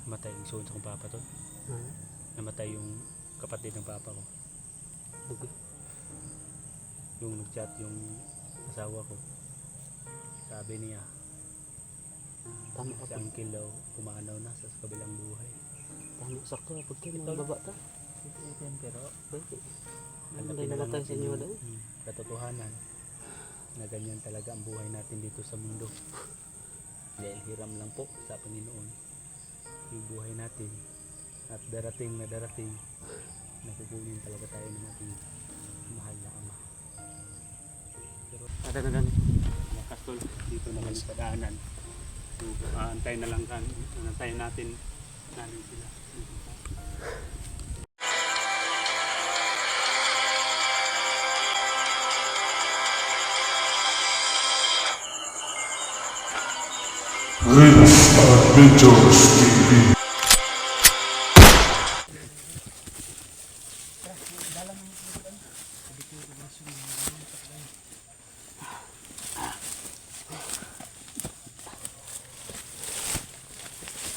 Namatay yung son sa kong papa to. Namatay yung kapatid ng papa ko. Okay. Yung nag-chat yung asawa ko. Sabi niya, Tama si ka. uncle daw pumanaw na sa kabilang buhay. Tama sakto pag kayo Ito. mga baba ta. Pero Bakit? hanapin Hindi na lang namatay sa natin inyo yung dahil. katotohanan na ganyan talaga ang buhay natin dito sa mundo. Dahil hiram lang po sa Panginoon yung buhay natin, at darating na kukunin talaga tayo ng ating mahal na Ama. Pero Ada na gani. lakas tol, dito naman sa daanan. So, antayin na lang antayin natin sila. Prince Adventures TV.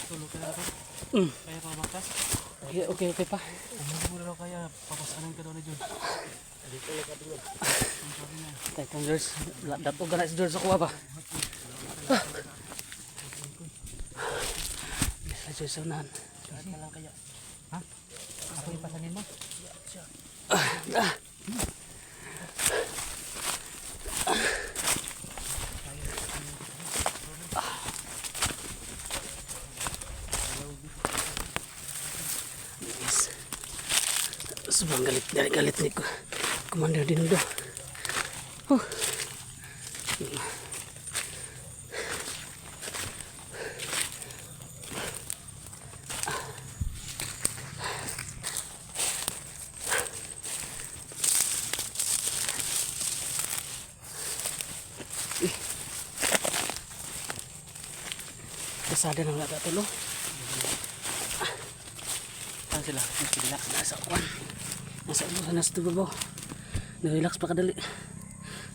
Tulog ka na ba? Kaya pa makas? Okay pa. Mura daw kaya papasanan ka daw na Diyos. Dito lang ka doon. Ang sabi na. Tayong George, dato ka na si George ako ba? Sa George sa unahan. Saan ka lang kaya? Ha? Ako yung pasanin mo? Sobrang galit ni Commander Dinudo. Kasada ng lata tulo. Saan sila? Sila. Nasa kwan. Nasa ulo, nasa tubabaw. Nirelax pa kadali.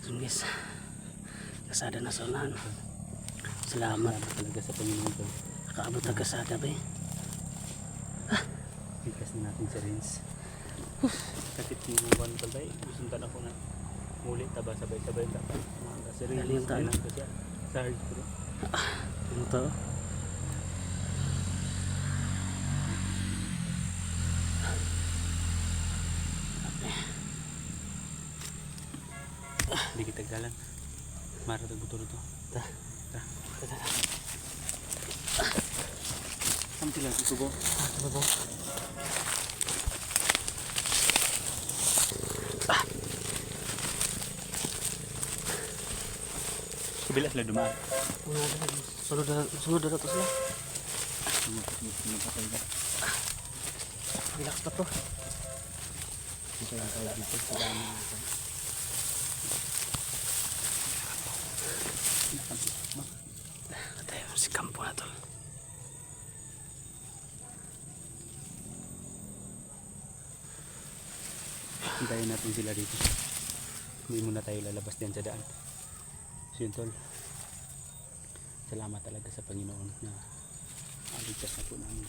So guys, kasada na sa unahan. Salamat Talaga sa Panginoon ko. nakaabot na kasada ba eh. Bigkas na natin sa Rins. Sakit yung buwan talbay. Gusto na ako na muli taba sabay-sabay dapat. Sa Rins. Dali yung taan. Sa hard ko. Ano to? Hindi kita galan. Mara tagbuto ito. Ta. Sampai lang susubo. Tubabaw. Kabila sila dumaan. Sunod na to sila. Sumapatay ka. Relax pa to. Ito lang tayo dito. Sa dami nito. Tayo si kampo na to. Hintayin natin sila dito. Hindi muna tayo lalabas diyan sa daan. So yun tol. Salamat talaga sa Panginoon na aligtas na po namin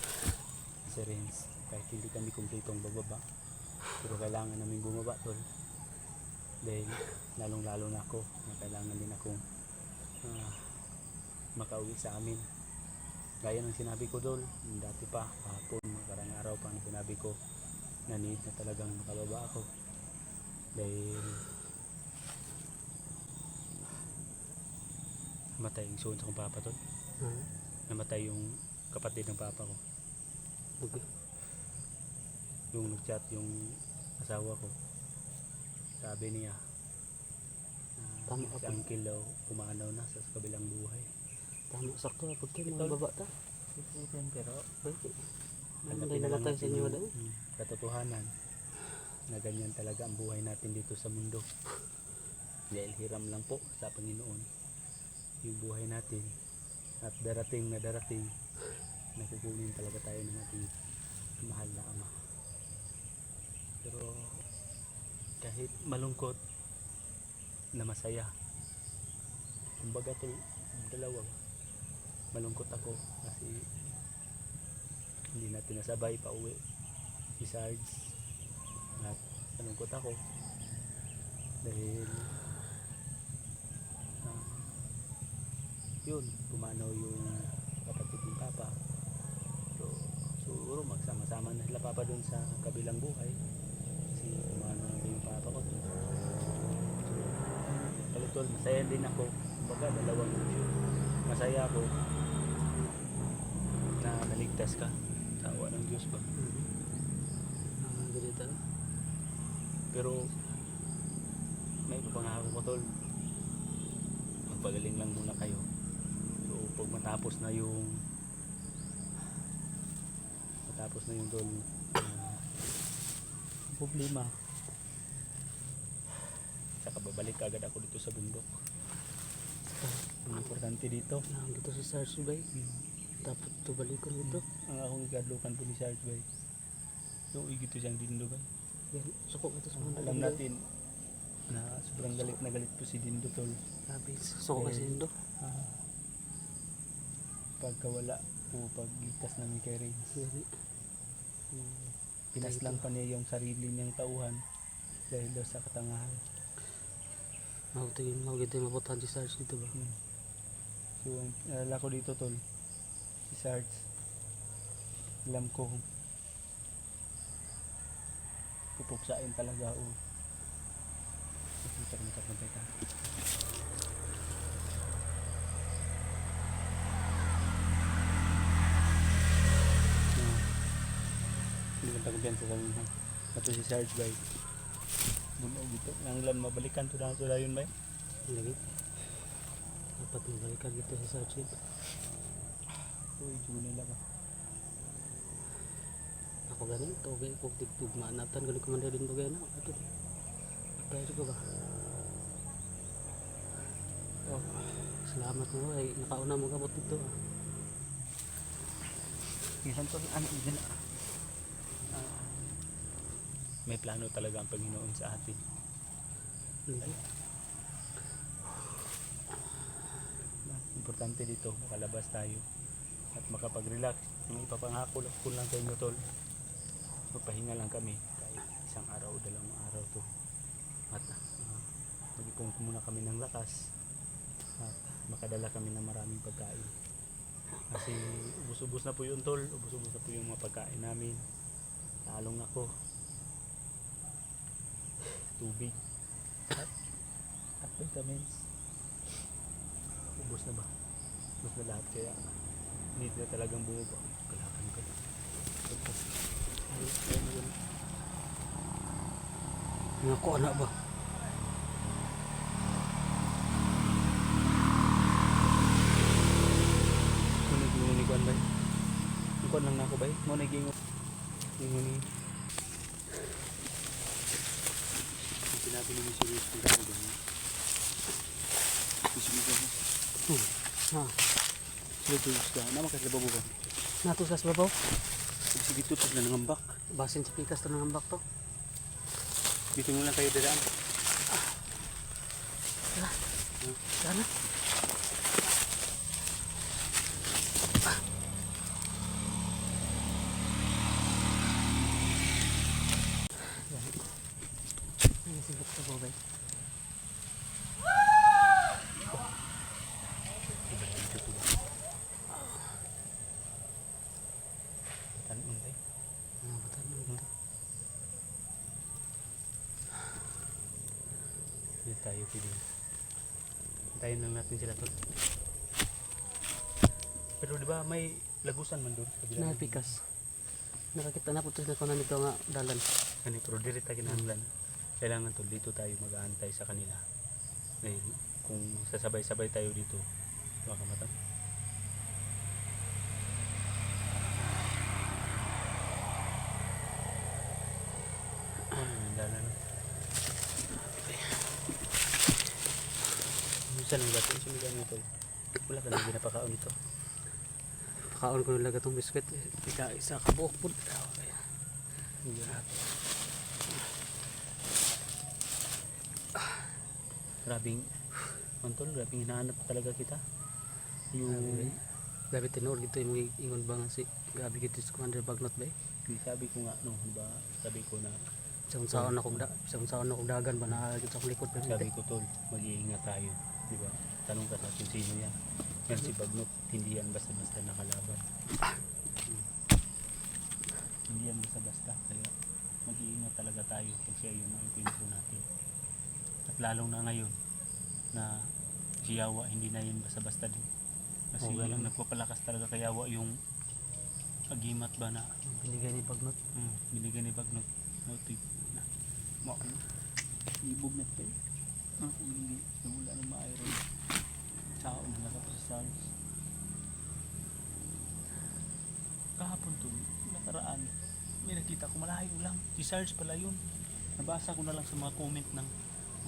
sa Rins. Kahit hindi kami kumpletong bababa, pero kailangan namin bumaba tol. Dahil lalong lalo na ako na kailangan din akong makauwi sa amin. Gaya ng sinabi ko dol, dati pa, kahapon, makarang araw pa, sinabi ko na need na talagang makababa ako. Dahil namatay yung son sa kong papa tol. Namatay yung kapatid ng papa ko. Okay. Yung nag-chat yung asawa ko. Sabi niya Tama si ka. uncle daw pumanaw na sa kabilang buhay. Tama sakto pag kayo mga baba ta. Pero Bakit? hanapin Hindi na lang namatay sa natin inyo yung dahil. katotohanan na ganyan talaga ang buhay natin dito sa mundo. Dahil hiram lang po sa Panginoon yung buhay natin, at darating na kukunin talaga tayo ng ating mahal na Ama. Pero kahit malungkot na masaya, kumbaga to dalawa, malungkot ako kasi hindi natin nasabay pa uwi si Sarge. At nalungkot ako dahil yun, pumanaw yung kapatid ni Papa. So, siguro magsama-sama na sila Papa dun sa kabilang buhay kasi pumanaw na yung Papa ko. So, Tol, masaya din ako. Kumbaga, dalawang issue. Masaya ako na naligtas ka sa awa ng Diyos ba. Ganito. Pero may pangako ko, Tol. Magpagaling lang muna kayo. So pag matapos na yung Tol problema, saka babalik agad ako dito sa bundok. Ang importante dito, Dito si Sarge bay. Tapos ito balikon dito. ang akong ikadlukan po ni Sarge bay. So igito siyang dindo ba. Yan. Suko ito sa mga Alam natin na sobrang galit na galit po si Dindo, Tol. Grabe. Suko kasi yun do. Pagkawala o pagligtas namin kay Rins, Yan. lang pa niya yung sarili niyang tauhan dahil daw sa katangahan. Mawagito yung mabutan si Sarge dito ba? So ang alala ko dito, Tol, si Sarge, alam ko pupuksain talaga o magkakantay ka. Hindi ka kumpiyansa sa mga ito si Sarge bay. Bunog dito. Ang lan mabalikan to na yun bay. Lagi. Dapat mabalikan dito si Sarge. Uy, jugo nila ba? Ako ganin, togay ko tigtugma natan ganin komanda din bagay na. Ito. Tayo ko ba? Oh, Salamat mo ay nakauna mo kabot dito. minsan to ano din. May plano talaga ang Panginoon sa atin. Importante dito, makalabas tayo at makapag-relax. Yung ipapangako ko lang sa inyo, Tol, magpahinga lang kami kahit isang araw o dalawang araw to. At mag-ipon muna kami ng lakas at makadala kami ng maraming pagkain. Kasi ubus-ubus na po yun, Tol. Ubus-ubus na po yung mga pagkain namin. Talong ako. Tubig. At vitamins. Ubus na ba? Ubus na lahat kaya need na talagang bumaba. Kalakan ka. Nga ko anak ba? Ngunit ni Kwan bay. Kwan lang na ako bay. Mo naging ni sinabi ni Mr. Luis kung gano'n gano'n. Mr. Luis ako. Ha. Sila Luis ka. Nama ka sa babo ba? Natos kas babaw. Sige dito pag nanangambak. Basin sa pikas to nang ambak to. Dito mo lang kayo dadaan. Sana. Ini singkat sa babaw. Tanong bay. Dito tayo pwede. Hintayin lang natin sila to. Pero di ba may lagusan man doon? Na pikas. Nakakita na po ito na kunan nito nga dalan. Ano, pero diri tayo kinahanglan. Kailangan to dito tayo mag-aantay sa kanila. Dahil kung sasabay-sabay tayo dito, baka matang. Dala na. Minsan ang gato, sumigan ito. Wala ka nang ginapakaon ito. Pakaon ko nila gatong biskwit. Ika isa kabuok po. Grabing, Antol, grabing hinahanap talaga kita. Yung Grabe tinuod gito imong ingon ba nga si grabe gito si Commander Bagnot ba? Di sabi ko nga, no, diba, sabi ko na, Isang saon akong dagan ba na sa akong likod pa sabi ko tol, mag-iingat tayo, diba? Tanong ka sa akin sino yan. Yan si Bagnot, hindi yan basta-basta nakalaban. Hindi yan basta-basta, kaya mag-iingat talaga tayo kung siya yung maikuintro natin. At lalong na ngayon na si Yawa hindi na yun basta-basta din. Kasi Oo, ganun. ang nagpapalakas talaga kay Yawa yung agimat ba na binigay ni Bagnot. binigay ni Bagnot. Notif na ibog na tayo. Hindi wala nang maayon. Sao na nakapasals. Kahapon to, nakaraan, may nakita ko malayo lang. Si Sarge pala yun. Nabasa ko na lang sa mga comment ng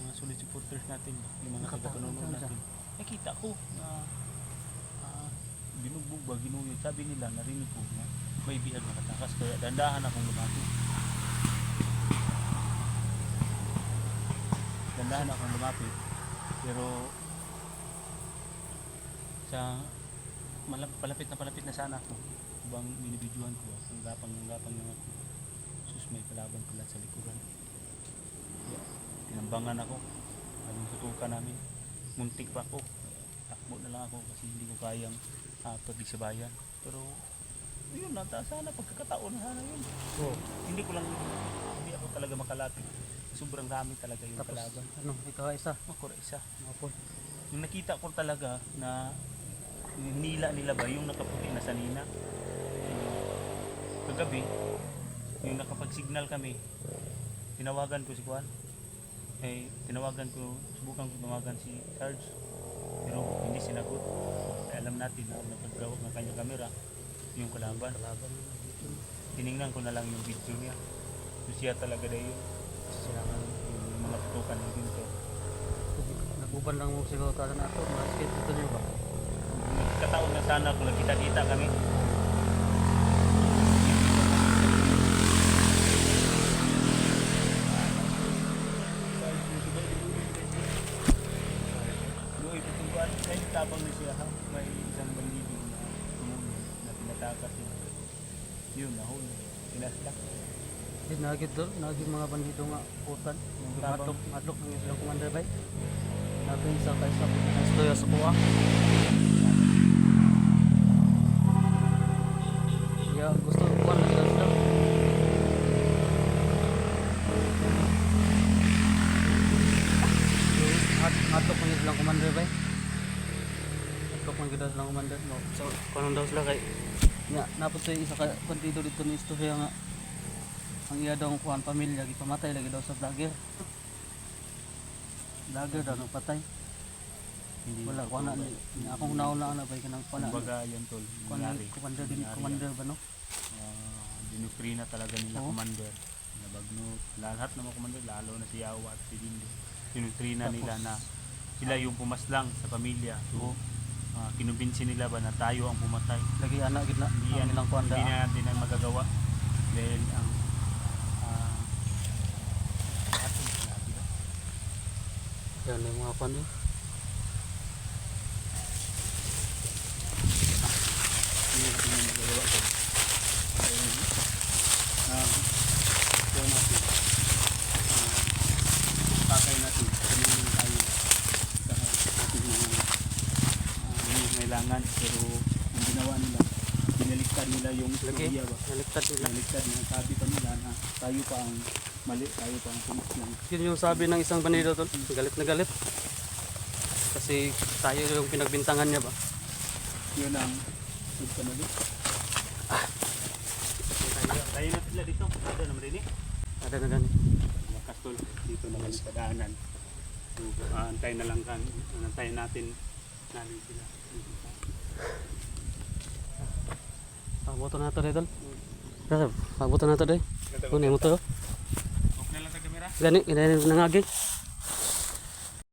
mga solid supporters natin, yung mga taga-panonood natin. Nakita ko na binugbog ba, ginuyod. Sabi nila, narinig ko na may bihag na katakas, kaya dandahan akong lumapit. Dandahan akong lumapit. Pero sa palapit na sana ako. Bang binibidyohan ko, ang gapang lang ako. Sus, may kalaban pala sa likuran. Yeah. Tinambangan ako. Anong tutukan namin. Muntik pa ako. Takbo na lang ako kasi hindi ko kayang pagdisabayan. Pero yun na, sana pagkakataon na sana yun. Hindi ako talaga makalapit. Sobrang dami talaga yung Tapos kalaban. ano, ikaw isa. Ako isa. Mapon. Yung nakita ko talaga na nila ba yung nakaputi na sanina. Kagabi, yung nakapag-signal kami, tinawagan ko si Juan. Subukan ko tumawagan si Sarge. Pero hindi sinagot. Alam natin na nagkagawag ng kanyang kamera yung kalaban. Tiningnan ko na lang yung video niya. So siya talaga na yun. Silangan yung mga tutukan ng ginto. Naguban lang mo siguro tayo na ako. Maskit ito niyo ba? Nagkataon na sana kung nagkita-kita kami. Doon ipatungkuan. Kahit tabang na siya, may isang bandido na tumunod na tinatakas yun. Yun, nahuli. Pinaslak. Di nagit doon, nagit mga bandido nga putan. Yung Tabang. madlok ng isang Commander ba? Natin isa kaisa po na istoya sa kuha. Ya, gusto ko kuha na sila. Madlok ng isang Commander ba? Madlok ng isang Commander. So, kung daw sila kay nya napot sa isa ka bandido dito ni istorya nga ang iya daw kuan pamilya gipamatay lagi daw sa vlogger daw patay Hindi wala ko na akong nauna na bay kanang kuan na Kumbaga yan tol, nangyari. commander din Nangyari commander yan. ba no Dinupri na talaga nila Oo. commander. Na Bagnot, lahat ng mga commander, lalo na si Yawa at si Dindo. Dinupri na Tapos, nila na sila yung pumaslang sa pamilya. So, Oo. kinumbinsi nila ba na tayo ang pumatay. lagi ana gid na Hindi yan, nilang kuan hindi na natin ang magagawa. Dahil ang ating sinabi na. yan yung mga kuan eh Hindi natin ang magagawa ko. Dahil, ito natin. Pakay natin. Tumulong tayo sa ating mga kailangan. Pero ang ginawa nila, binaliktad nila yung lagi istorya ba? naliktad nila Binaliktad na sabi pa nila na tayo pa ang mali, tayo pa ang pulis lang. yun yung sabi ng isang bandido tol galit na galit kasi tayo yung pinagbintangan niya ba Yun ang nagpanali. Tayo na sila dito. Ada naman rin eh. ada na gani Lakas tol. Dito naman sa daanan. So, antayin na lang kan. Antayin natin. Nanin sila. pabuto na to dai tol pabuto na to dai kunin mo to Okay na lang sa kamera. gani nangagig